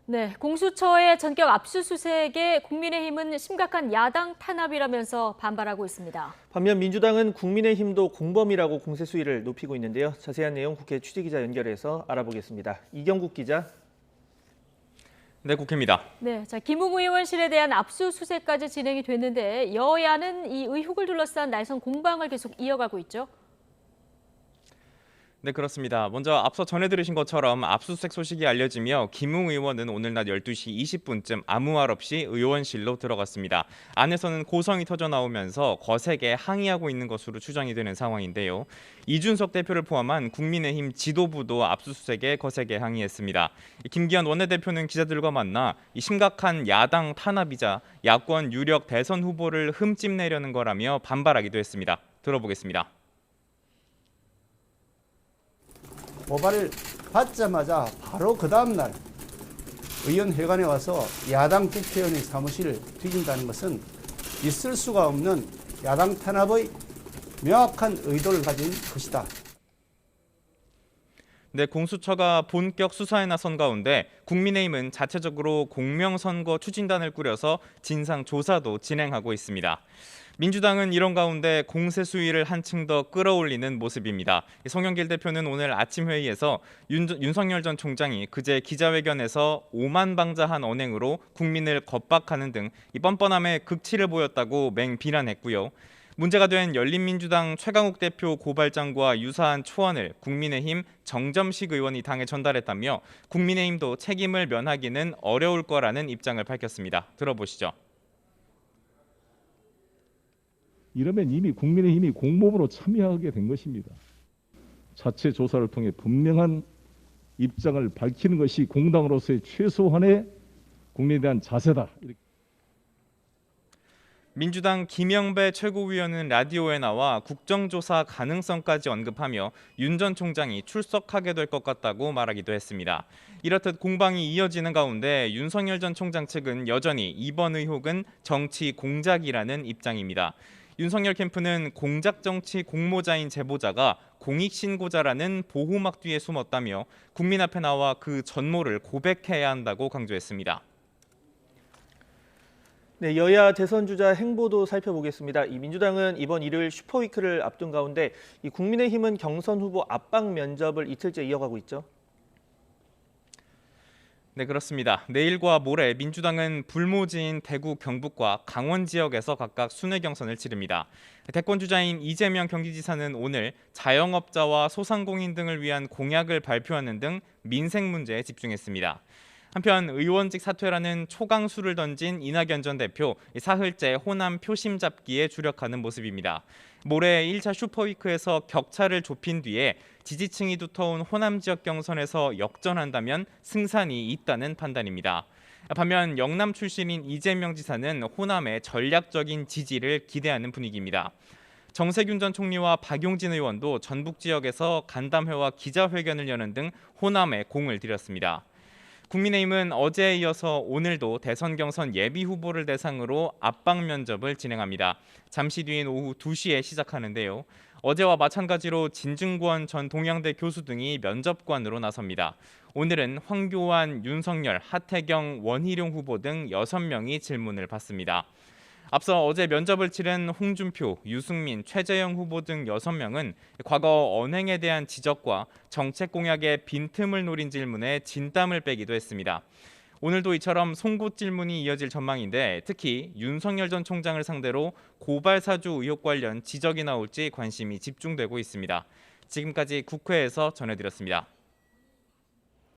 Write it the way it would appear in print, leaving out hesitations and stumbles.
네, 공수처의 전격 압수수색에 국민의힘은 심각한 야당 탄압이라면서 반발하고 있습니다. 반면 민주당은 국민의힘도 공범이라고 공세 수위를 높이고 있는데요. 자세한 내용 국회 취재기자 연결해서 알아보겠습니다. 이경국 기자. 네, 국회입니다. 네, 김웅 의원실에 대한 압수수색까지 진행이 됐는데 여야는 이 의혹을 둘러싼 날선 공방을 계속 이어가고 있죠. 네, 그렇습니다. 먼저 앞서 전해 들으신 것처럼 압수수색 소식이 알려지며 김웅 의원은 오늘 낮 12시 20분쯤 아무 말 없이 의원실로 들어갔습니다. 안에서는 고성이 터져 나오면서 거세게 항의하고 있는 것으로 추정이 되는 상황인데요. 이준석 대표를 포함한 국민의힘 지도부도 압수수색에 거세게 항의했습니다. 김기현 원내대표는 기자들과 만나 심각한 야당 탄압이자 야권 유력 대선 후보를 흠집내려는 거라며 반발하기도 했습니다. 들어보겠습니다. 고발을 받자마자 바로 그 다음날 의원회관에 와서 야당 국회의원의 사무실을 뒤진다는 것은 있을 수가 없는 야당 탄압의 명확한 의도를 가진 것이다. 네, 공수처가 본격 수사에 나선 가운데 국민의힘은 자체적으로 공명선거 추진단을 꾸려서 진상 조사도 진행하고 있습니다. 민주당은 이런 가운데 공세 수위를 한층 더 끌어올리는 모습입니다. 송영길 대표는 오늘 아침 회의에서 윤석열 전 총장이 그제 기자회견에서 오만방자한 언행으로 국민을 겁박하는 등 이 뻔뻔함에 극치를 보였다고 맹비난했고요. 문제가 된 열린민주당 최강욱 대표 고발장과 유사한 초안을 국민의힘 정점식 의원이 당에 전달했다며 국민의힘도 책임을 면하기는 어려울 거라는 입장을 밝혔습니다. 들어보시죠. 이러면 이미 국민의힘이 공범으로 참여하게 된 것입니다. 자체 조사를 통해 분명한 입장을 밝히는 것이 공당으로서의 최소한의 국민에 대한 자세다. 민주당 김영배 최고위원은 라디오에 나와 국정조사 가능성까지 언급하며 윤 전 총장이 출석하게 될 것 같다고 말하기도 했습니다. 이렇듯 공방이 이어지는 가운데 윤석열 전 총장 측은 여전히 이번 의혹은 정치 공작이라는 입장입니다. 윤석열 캠프는 공작 정치 공모자인 제보자가 공익신고자라는 보호막 뒤에 숨었다며 국민 앞에 나와 그 전모를 고백해야 한다고 강조했습니다. 네, 여야 대선 주자 행보도 살펴보겠습니다. 이 민주당은 이번 일요일 슈퍼위크를 앞둔 가운데 이 국민의힘은 경선 후보 압박 면접을 이틀째 이어가고 있죠. 네, 그렇습니다. 내일과 모레 민주당은 불모지인 대구, 경북과 강원 지역에서 각각 순회 경선을 치릅니다. 대권 주자인 이재명 경기지사는 오늘 자영업자와 소상공인 등을 위한 공약을 발표하는 등 민생 문제에 집중했습니다. 한편 의원직 사퇴라는 초강수를 던진 이낙연 전 대표, 사흘째 호남 표심 잡기에 주력하는 모습입니다. 모레 1차 슈퍼위크에서 격차를 좁힌 뒤에 지지층이 두터운 호남 지역 경선에서 역전한다면 승산이 있다는 판단입니다. 반면 영남 출신인 이재명 지사는 호남의 전략적인 지지를 기대하는 분위기입니다. 정세균 전 총리와 박용진 의원도 전북 지역에서 간담회와 기자회견을 여는 등 호남에 공을 들였습니다. 국민의힘은 어제에 이어서 오늘도 대선 경선 예비 후보를 대상으로 압박 면접을 진행합니다. 잠시 뒤인 오후 2시에 시작하는데요. 어제와 마찬가지로 진중권 전 동양대 교수 등이 면접관으로 나섭니다. 오늘은 황교안, 윤석열, 하태경, 원희룡 후보 등 6명이 질문을 받습니다. 앞서 어제 면접을 치른 홍준표, 유승민, 최재형 후보 등 6명은 과거 언행에 대한 지적과 정책 공약의 빈틈을 노린 질문에 진땀을 빼기도 했습니다. 오늘도 이처럼 송곳 질문이 이어질 전망인데 특히 윤석열 전 총장을 상대로 고발 사주 의혹 관련 지적이 나올지 관심이 집중되고 있습니다. 지금까지 국회에서 전해드렸습니다.